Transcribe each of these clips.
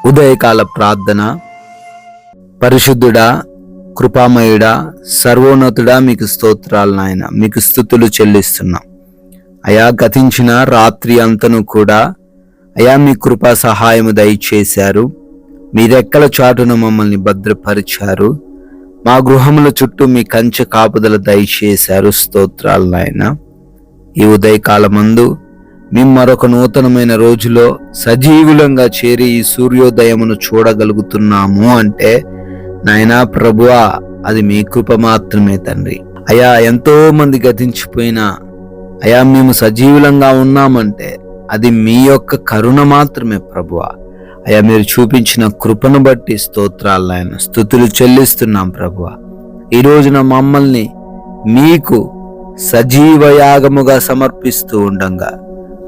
ఉదయకాల ప్రార్థన. పరిశుద్ధుడా, కృపామయుడా, సర్వోన్నతుడా, మీకు స్తోత్రాలు నాయన. మీకు స్తుతులు చెల్లిస్తున్నాం అయా. గతించిన రాత్రి అంతను కూడా అయా మీ కృపా సహాయము దయచేశారు. మీ రెక్కల చాటున మమ్మల్ని భద్రపరిచారు. మా గృహముల చుట్టూ మీ కంచె కాపుదల దయచేశారు. స్తోత్రాలు నాయన. ఈ ఉదయకాలమందు మేము మరొక నూతనమైన రోజులో సజీవులంగా చేరి ఈ సూర్యోదయమును చూడగలుగుతున్నాము అంటే నాయనా ప్రభువా, అది మీ కృప మాత్రమే తండ్రి. అయా, ఎంతో మంది గతించిపోయినా అయా మేము సజీవులంగా ఉన్నామంటే అది మీ యొక్క కరుణ మాత్రమే ప్రభువా. అయా, మీరు చూపించిన కృపను బట్టి స్తోత్రాలు నాయన. స్తుతులు చెల్లిస్తున్నాం ప్రభువా. ఈ రోజున మమ్మల్ని మీకు సజీవయాగముగా సమర్పిస్తూ ఉండంగా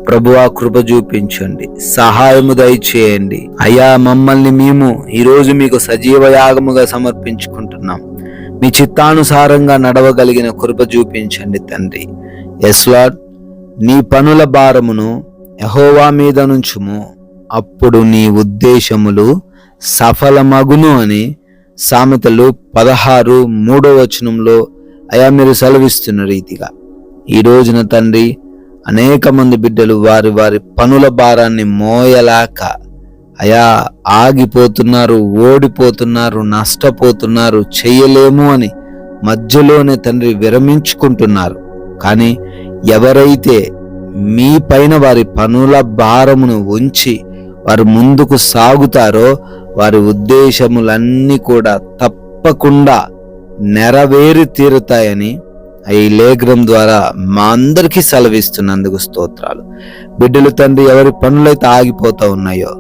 ప్రభువా కృప చూపించండి, సహాయము దయచేయండి. అయ్యా, మమ్మల్ని మేము ఈరోజు మీకు సజీవయాగముగా సమర్పించుకుంటున్నాం. మీ చిత్తానుసారంగా నడవగలిగిన కృప చూపించండి తండ్రి. ఎస్ లార్డ్, నీ పనుల భారమును యెహోవా మీద నుంచుము, అప్పుడు నీ ఉద్దేశములు సఫలమగును అని సామెతలు 16:3 అయా మీరు సెలవిస్తున్న రీతిగా ఈ రోజున తండ్రి అనేక మంది బిడ్డలు వారి వారి పనుల భారాన్ని మోయలేక అయా ఆగిపోతున్నారు, ఓడిపోతున్నారు, నష్టపోతున్నారు, చెయ్యలేము అని మధ్యలోనే తండ్రి విరమించుకుంటున్నారు. కానీ ఎవరైతే మీ పైన వారి పనుల భారమును ఉంచి వారు ముందుకు సాగుతారో వారి ఉద్దేశములన్నీ కూడా తప్పకుండా నెరవేరి తీరుతాయని ఈ లేఖనం ద్వారా మా అందరికీ సెలవిస్తున్నందుకు స్తోత్రాలు. బిడ్డలు తండ్రి ఎవరి పనులైతే ఆగిపోతా ఉన్నాయో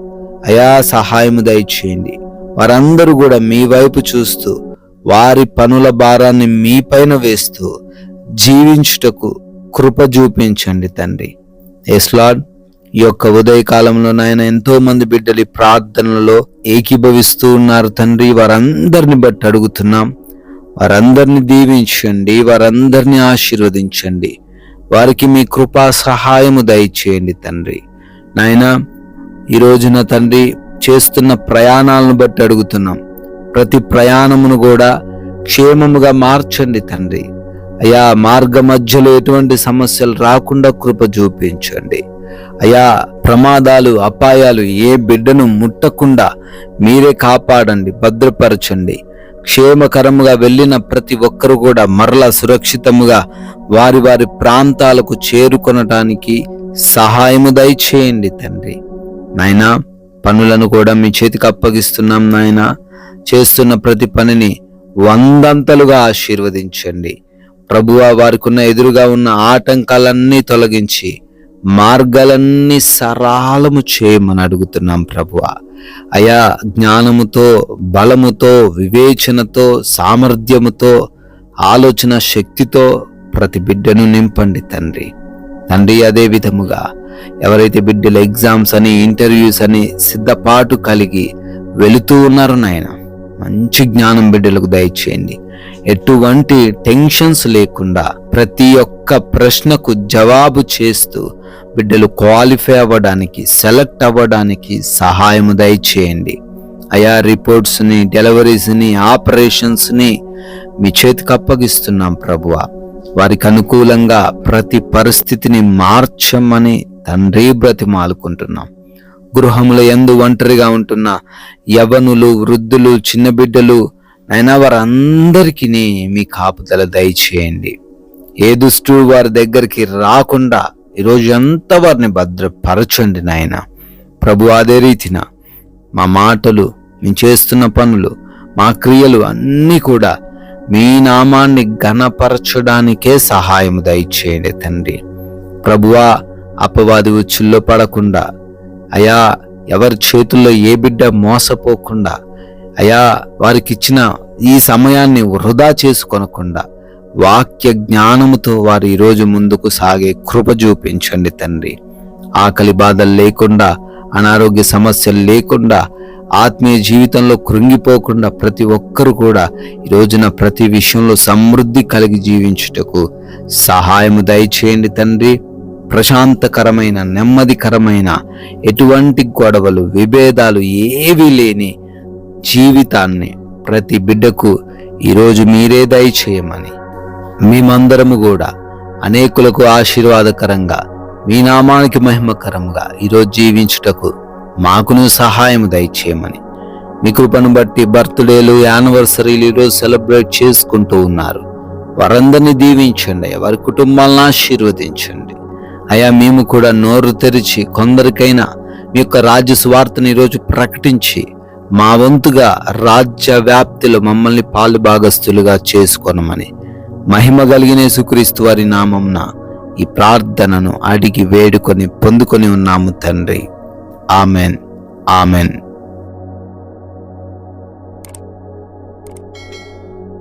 అయా సహాయము దయచేయండి. వారందరూ కూడా మీ వైపు చూస్తూ వారి పనుల భారాన్ని మీ పైన వేస్తూ జీవించుటకు కృప చూపించండి తండ్రి. ఎస్ లార్డ్, ఈ యొక్క ఉదయకాలంలో నాయన ఎంతో మంది బిడ్డలు ప్రార్థనలో ఏకీభవిస్తూ ఉన్నారు తండ్రి. వారందరిని బట్టి అడుగుతున్నాం, వారందరిని దీవించండి, వారందరిని ఆశీర్వదించండి. వారికి మీ కృపా సహాయము దయచేయండి తండ్రి. నాయన, ఈ రోజున తండ్రి చేస్తున్న ప్రయాణాలను బట్టి అడుగుతున్నాం. ప్రతి ప్రయాణమును కూడా క్షేమముగా మార్చండి తండ్రి. అయా, మార్గ మధ్యలో ఎటువంటి సమస్యలు రాకుండా కృప చూపించండి. అయా, ప్రమాదాలు, అపాయాలు ఏ బిడ్డను ముట్టకుండా మీరే కాపాడండి, భద్రపరచండి. క్షేమకరముగా వెళ్ళిన ప్రతి ఒక్కరు కూడా మరలా సురక్షితముగా వారి వారి ప్రాంతాలకు చేరుకొనటానికి సహాయము దయచేయండి తండ్రి. నాయనా, పనులను కూడా మీ చేతికి అప్పగిస్తున్నాం నాయన. చేస్తున్న ప్రతి పనిని 100 ఆశీర్వదించండి ప్రభువా. వారికి ఉన్న ఎదురుగా ఉన్న ఆటంకాలన్నీ తొలగించి మార్గాలన్నీ సరళము చేయమని అడుగుతున్నాం ప్రభువా. అయా, జ్ఞానముతో, బలముతో, వివేచనతో, సామర్థ్యముతో, ఆలోచన శక్తితో ప్రతి బిడ్డను నింపండి తండ్రి. అదే విధముగా ఎవరైతే బిడ్డలు ఎగ్జామ్స్ అని, ఇంటర్వ్యూస్ అని సిద్ధపాటు కలిగి వెళుతూ ఉన్నారో నాయన, మంచి జ్ఞానం బిడ్డలకు దయచేయండి. ఎటువంటి టెన్షన్స్ లేకుండా ప్రతి ఒక్క ప్రశ్నకు జవాబు చేస్తూ బిడ్డలు క్వాలిఫై అవ్వడానికి, సెలెక్ట్ అవ్వడానికి సహాయము దయచేయండి. అయా, రిపోర్ట్స్ని, డెలివరీస్ని, ఆపరేషన్స్ని మీ చేతికి అప్పగిస్తున్నాం ప్రభువా. వారికి అనుకూలంగా ప్రతి పరిస్థితిని మార్చమని తండ్రి బ్రతిమాలుకుంటున్నాం. గృహముల యందు ఒంటరిగా ఉంటున్న యవనులు, వృద్ధులు, చిన్న బిడ్డలు అయినా వారందరికీ మీ కాపుదల దయచేయండి. ఏ దుష్టు వారి దగ్గరికి రాకుండా ఈరోజు అంతా వారిని భద్రపరచండి నాయన ప్రభు. అదే రీతిన మా మాటలు, మేము చేస్తున్న పనులు, మా క్రియలు అన్నీ కూడా మీ నామాన్ని ఘనపరచడానికే సహాయం దయచేయండి తండ్రి. ప్రభువా, అపవాది ఉచ్చుల్లో పడకుండా అయా, ఎవరి చేతుల్లో ఏ బిడ్డ మోసపోకుండా అయా, వారికి ఇచ్చిన ఈ సమయాన్ని వృధా చేసుకొనకుండా వాక్య జ్ఞానముతో వారు ఈరోజు ముందుకు సాగే కృప చూపించండి తండ్రి. ఆకలి బాధలు లేకుండా, అనారోగ్య సమస్యలు లేకుండా, ఆత్మీయ జీవితంలో కృంగిపోకుండా ప్రతి ఒక్కరు కూడా ఈ రోజున ప్రతి విషయంలో సమృద్ధి కలిగి జీవించుటకు సహాయము దయచేయండి తండ్రి. ప్రశాంతకరమైన, నెమ్మదికరమైన, ఎటువంటి గొడవలు, విభేదాలు ఏవీ లేని జీవితాన్ని ప్రతి బిడ్డకు ఈరోజు మీరే దయచేయమని, మేమందరము కూడా అనేకులకు ఆశీర్వాదకరంగా, మీ నామానికి మహిమకరంగా ఈరోజు జీవించుటకు మాకును సహాయం దయచేయమని, మీ కృపను బట్టి బర్త్డేలు, యానివర్సరీలు ఈరోజు సెలబ్రేట్ చేసుకుంటూ ఉన్నారు. వారందరినీ దీవించండి, వారి కుటుంబాలను ఆశీర్వదించండి. అయా మేము కూడా నోరు తెరిచి కొందరికైనా మీ యొక్క రాజ్య సువార్తను ఈరోజు ప్రకటించి మా వంతుగా రాజ్య వ్యాప్తిలో మమ్మల్ని పాలు భాగస్తులుగా చేసుకోనమని, మహిమ కలిగిన యేసుక్రీస్తు వారి నామమున ఈ ప్రార్థనను అడిగి వేడుకొని పొందుకొని ఉన్నాము తండ్రి. Amen, amen.